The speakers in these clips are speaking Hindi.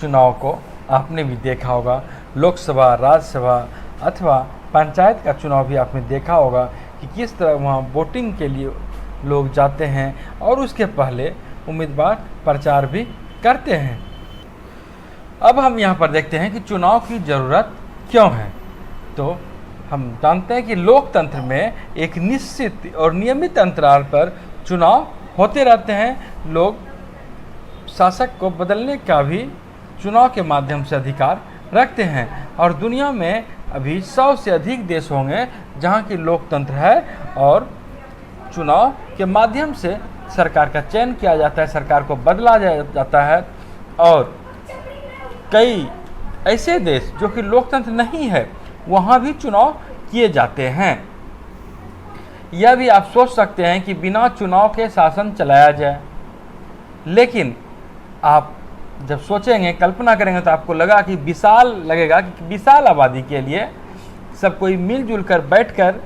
चुनाव को आपने भी देखा होगा, लोकसभा, राज्यसभा अथवा पंचायत का चुनाव भी आपने देखा होगा कि किस तरह वहाँ वोटिंग के लिए लोग जाते हैं और उसके पहले उम्मीदवार प्रचार भी करते हैं। अब हम यहाँ पर देखते हैं कि चुनाव की ज़रूरत क्यों है। तो हम जानते हैं कि लोकतंत्र में एक निश्चित और नियमित अंतराल पर चुनाव होते रहते हैं। लोग शासक को बदलने का भी चुनाव के माध्यम से अधिकार रखते हैं और दुनिया में अभी 100 से अधिक देश होंगे जहाँ की लोकतंत्र है और चुनाव के माध्यम से सरकार का चयन किया जाता है, सरकार को बदला जाता है। और कई ऐसे देश जो कि लोकतंत्र नहीं है वहाँ भी चुनाव किए जाते हैं। यह भी आप सोच सकते हैं कि बिना चुनाव के शासन चलाया जाए, लेकिन आप जब सोचेंगे, कल्पना करेंगे तो आपको लगेगा कि विशाल आबादी के लिए सब कोई मिलजुल कर बैठकर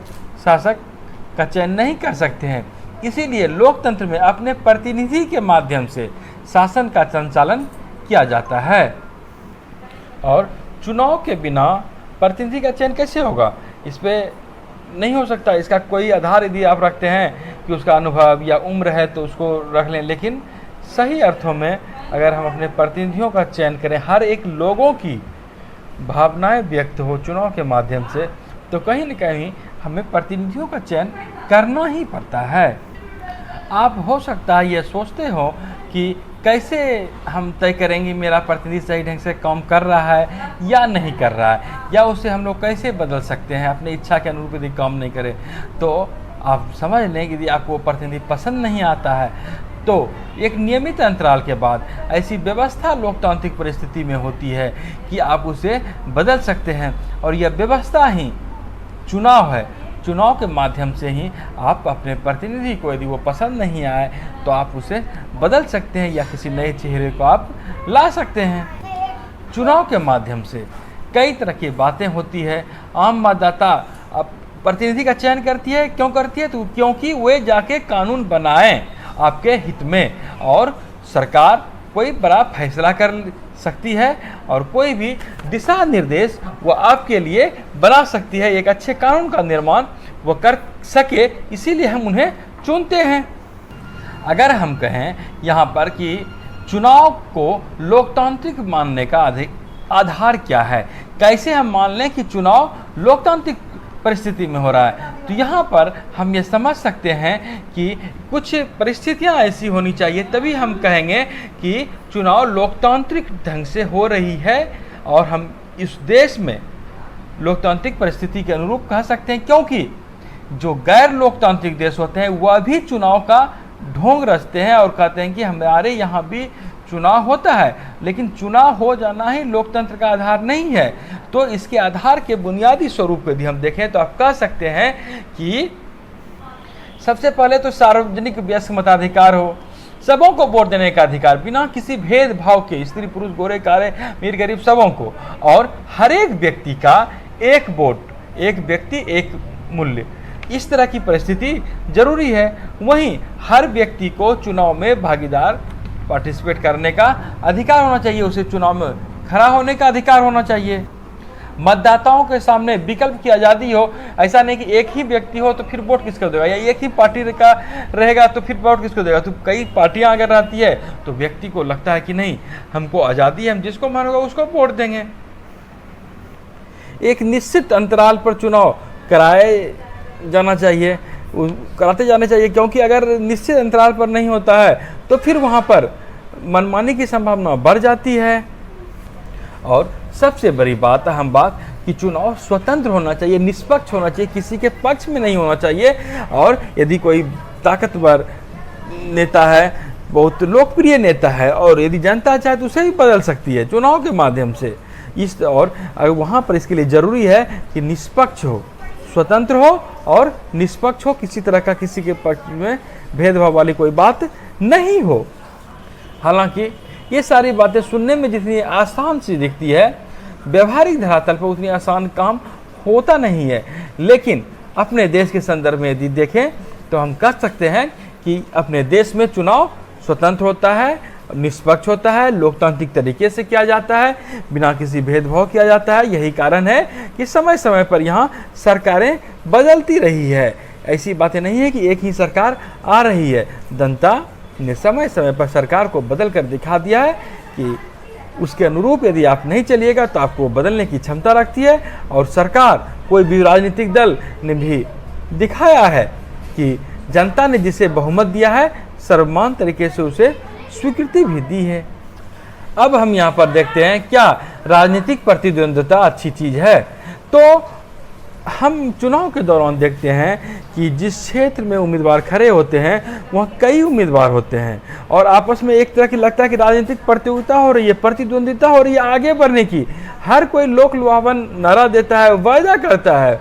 शासक का चयन नहीं कर सकते हैं। इसीलिए लोकतंत्र में अपने प्रतिनिधि के माध्यम से शासन का संचालन किया जाता है। और चुनाव के बिना प्रतिनिधि का चयन कैसे होगा, इस पर नहीं हो सकता। इसका कोई आधार यदि आप रखते हैं कि उसका अनुभव या उम्र है तो उसको रख लें, लेकिन सही अर्थों में अगर हम अपने प्रतिनिधियों का चयन करें, हर एक लोगों की भावनाएं व्यक्त हो चुनाव के माध्यम से, तो कहीं न कहीं हमें प्रतिनिधियों का चयन करना ही पड़ता है। आप हो सकता है ये सोचते हो कि कैसे हम तय करेंगे मेरा प्रतिनिधि सही ढंग से काम कर रहा है या नहीं कर रहा है, या उसे हम लोग कैसे बदल सकते हैं अपनी इच्छा के अनुरूप यदि काम नहीं करे। तो आप समझ लें कि यदि आपको वो प्रतिनिधि पसंद नहीं आता है तो एक नियमित अंतराल के बाद ऐसी व्यवस्था लोकतांत्रिक परिस्थिति में होती है कि आप उसे बदल सकते हैं। और यह व्यवस्था ही चुनाव है। चुनाव के माध्यम से ही आप अपने प्रतिनिधि को यदि वो पसंद नहीं आए तो आप उसे बदल सकते हैं या किसी नए चेहरे को आप ला सकते हैं। चुनाव के माध्यम से कई तरह की बातें होती है। आम मतदाता अब प्रतिनिधि का चयन करती है, क्यों करती है? तो क्योंकि वे जाके कानून बनाएं आपके हित में, और सरकार कोई बड़ा फैसला कर सकती है और कोई भी दिशा निर्देश वो आपके लिए बना सकती है। एक अच्छे कानून का निर्माण वो कर सके, इसीलिए हम उन्हें चुनते हैं। अगर हम कहें यहाँ पर कि चुनाव को लोकतांत्रिक मानने का आधार क्या है, कैसे हम मान लें कि चुनाव लोकतांत्रिक परिस्थिति में हो रहा है, तो यहाँ पर हम ये समझ सकते हैं कि कुछ परिस्थितियाँ ऐसी होनी चाहिए, तभी हम कहेंगे कि चुनाव लोकतांत्रिक ढंग से हो रही है और हम इस देश में लोकतांत्रिक परिस्थिति के अनुरूप कह सकते हैं। क्योंकि जो गैर लोकतांत्रिक देश होते हैं वह भी चुनाव का ढोंग रचते हैं और कहते हैं कि हमारे यहाँ भी चुनाव होता है, लेकिन चुनाव हो जाना ही लोकतंत्र का आधार नहीं है। तो इसके आधार के बुनियादी स्वरूप यदि हम देखें तो आप कह सकते हैं कि सबसे पहले तो सार्वजनिक व्यस्क मताधिकार हो, सबों को वोट देने का अधिकार बिना किसी भेदभाव के, स्त्री पुरुष गोरे काले अमीर गरीब सबों को, और हर एक व्यक्ति का एक वोट, एक व्यक्ति एक मूल्य, इस तरह की परिस्थिति जरूरी है। वहीं हर व्यक्ति को चुनाव में भागीदार पार्टिसिपेट करने का अधिकार होना चाहिए, उसे चुनाव में खड़ा होने का अधिकार होना चाहिए। मतदाताओं के सामने विकल्प की आज़ादी हो, ऐसा नहीं कि एक ही व्यक्ति हो तो फिर वोट किसको देगा, या एक ही पार्टी का रहेगा तो फिर वोट किसको देगा। तो कई पार्टियां अगर रहती है तो व्यक्ति को लगता है कि नहीं, हमको आज़ादी है, हम जिसको मन होगा उसको वोट देंगे। एक निश्चित अंतराल पर चुनाव कराए जाना चाहिए, कराते जाने चाहिए, क्योंकि अगर निश्चित अंतराल पर नहीं होता है तो फिर वहाँ पर मनमानी की संभावना बढ़ जाती है। और सबसे बड़ी बात अहम बात कि चुनाव स्वतंत्र होना चाहिए, निष्पक्ष होना चाहिए, किसी के पक्ष में नहीं होना चाहिए। और यदि कोई ताकतवर नेता है, बहुत लोकप्रिय नेता है, और यदि जनता चाहे तो उसे भी बदल सकती है चुनाव के माध्यम से। और वहाँ पर इसके लिए ज़रूरी है कि निष्पक्ष हो, स्वतंत्र हो और निष्पक्ष हो, किसी तरह का किसी के पक्ष में भेदभाव वाली कोई बात नहीं हो। हालांकि ये सारी बातें सुनने में जितनी आसान सी दिखती है, व्यवहारिक धरातल पर उतनी आसान काम होता नहीं है। लेकिन अपने देश के संदर्भ में यदि देखें तो हम कह सकते हैं कि अपने देश में चुनाव स्वतंत्र होता है, निष्पक्ष होता है, लोकतांत्रिक तरीके से किया जाता है, बिना किसी भेदभाव किया जाता है। यही कारण है कि समय समय पर यहाँ सरकारें बदलती रही है। ऐसी बातें नहीं है कि एक ही सरकार आ रही है। जनता ने समय समय पर सरकार को बदल कर दिखा दिया है कि उसके अनुरूप यदि आप नहीं चलिएगा तो आपको बदलने की क्षमता रखती है। और सरकार, कोई भी राजनीतिक दल ने भी दिखाया है कि जनता ने जिसे बहुमत दिया है, सर्वमान तरीके से उसे स्वीकृति भी दी है। अब हम यहाँ पर देखते हैं, क्या राजनीतिक प्रतिद्वंद्विता अच्छी चीज़ है? तो हम चुनाव के दौरान देखते हैं कि जिस क्षेत्र में उम्मीदवार खड़े होते हैं वहाँ कई उम्मीदवार होते हैं और आपस में एक तरह की लगता है कि राजनीतिक प्रतियोगिता हो रही है, प्रतिद्वंद्विता हो रही है आगे बढ़ने की। हर कोई लोक लुभावन नारा देता है, वायदा करता है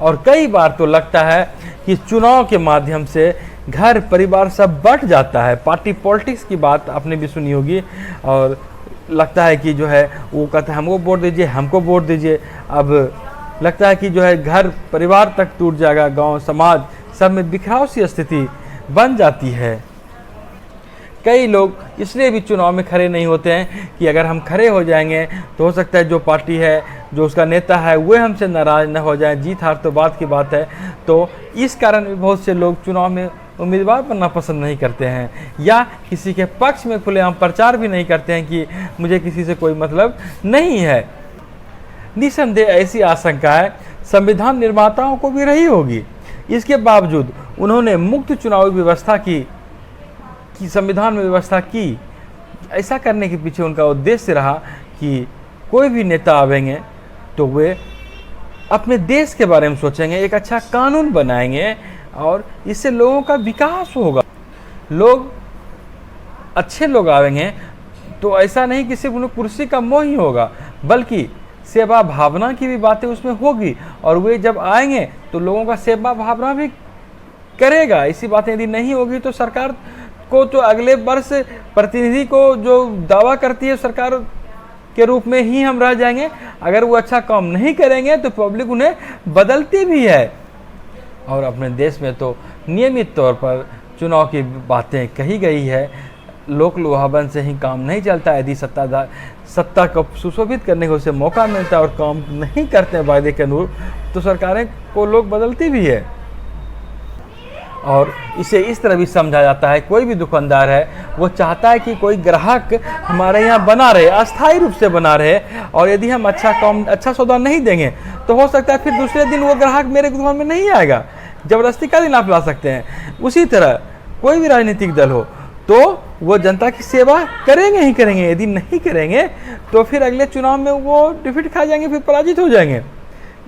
और कई बार तो लगता है कि चुनाव के माध्यम से घर परिवार सब बट जाता है। पार्टी पॉलिटिक्स की बात आपने भी सुनी होगी और लगता है कि जो है वो कहता है हमको वोट दीजिए, हमको वोट दीजिए। अब लगता है कि जो है घर परिवार तक टूट जाएगा, गांव समाज सब में बिखराव सी स्थिति बन जाती है। कई लोग इसलिए भी चुनाव में खड़े नहीं होते हैं कि अगर हम खड़े हो जाएंगे तो हो सकता है जो पार्टी है, जो उसका नेता है, वह हमसे नाराज़ न हो जाए। जीत हार तो बात की बात है। तो इस कारण भी बहुत से लोग चुनाव में उम्मीदवार बनना पसंद नहीं करते हैं या किसी के पक्ष में खुलेआम प्रचार भी नहीं करते हैं कि मुझे किसी से कोई मतलब नहीं है। निसंदेह ऐसी आशंकाएं संविधान निर्माताओं को भी रही होगी। इसके बावजूद उन्होंने मुक्त चुनावी व्यवस्था की संविधान में व्यवस्था की। ऐसा करने के पीछे उनका उद्देश्य रहा कि कोई भी नेता आवेंगे तो वे अपने देश के बारे में सोचेंगे, एक अच्छा कानून बनाएंगे और इससे लोगों का विकास होगा। लोग अच्छे लोग आवेंगे तो ऐसा नहीं कि सिर्फ उन्हें कुर्सी का मोह ही होगा, बल्कि सेवा भावना की भी बातें उसमें होगी और वे जब आएंगे तो लोगों का सेवा भावना भी करेगा। ऐसी बातें यदि नहीं होगी तो सरकार को तो अगले वर्ष प्रतिनिधि को जो दावा करती है सरकार के रूप में ही हम रह जाएंगे। अगर वो अच्छा काम नहीं करेंगे तो पब्लिक उन्हें बदलती भी है। और अपने देश में तो नियमित तौर पर चुनाव की बातें कही गई है। लोक लुभावन से ही काम नहीं चलता। यदि सत्ता को सुशोभित करने को उसे मौका मिलता है और काम नहीं करते हैं वायदे के अनुरूप तो सरकारें को लोग बदलती भी है। और इसे इस तरह भी समझा जाता है, कोई भी दुकानदार है वो चाहता है कि कोई ग्राहक हमारे यहाँ बना रहे, अस्थायी रूप से बना रहे। और यदि हम अच्छा सौदा नहीं देंगे तो हो सकता है फिर दूसरे दिन वो ग्राहक मेरे दुकान में नहीं आएगा। ज़बरदस्ती का दिन आप ला सकते हैं। उसी तरह कोई भी राजनीतिक दल हो तो वो जनता की सेवा करेंगे ही करेंगे। यदि नहीं करेंगे तो फिर अगले चुनाव में वो डिफीट खा जाएंगे, फिर पराजित हो जाएंगे।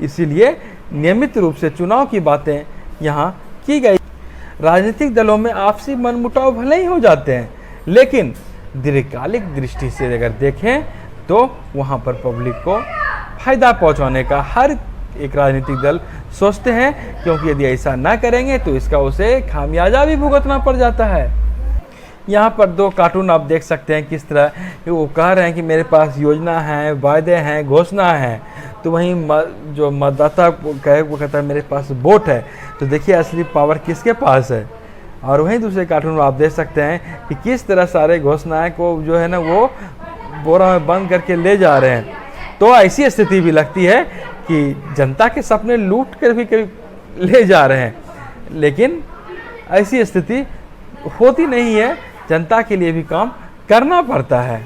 इसीलिए नियमित रूप से चुनाव की बातें यहाँ की गई। राजनीतिक दलों में आपसी मनमुटाव भले ही हो जाते हैं, लेकिन दीर्घकालिक दृष्टि से अगर देखें तो वहाँ पर पब्लिक को फायदा पहुँचाने का हर एक राजनीतिक दल सोचते हैं, क्योंकि यदि ऐसा ना करेंगे तो इसका उसे खामियाजा भी भुगतना पड़ जाता है। यहाँ पर दो कार्टून आप देख सकते हैं किस तरह वो कह रहे हैं कि मेरे पास योजना है, वायदे हैं, घोषणा है। तो वहीं जो मतदाता वो कहता है मेरे पास वोट है। तो देखिए असली पावर किसके पास है। और वहीं दूसरे कार्टून में आप देख सकते हैं कि किस तरह सारे घोषणाएं को जो है ना वो बोरा में बंद करके ले जा रहे हैं। तो ऐसी स्थिति भी लगती है कि जनता के सपने लूट कर भी ले जा रहे हैं, लेकिन ऐसी स्थिति होती नहीं है। जनता के लिए भी काम करना पड़ता है।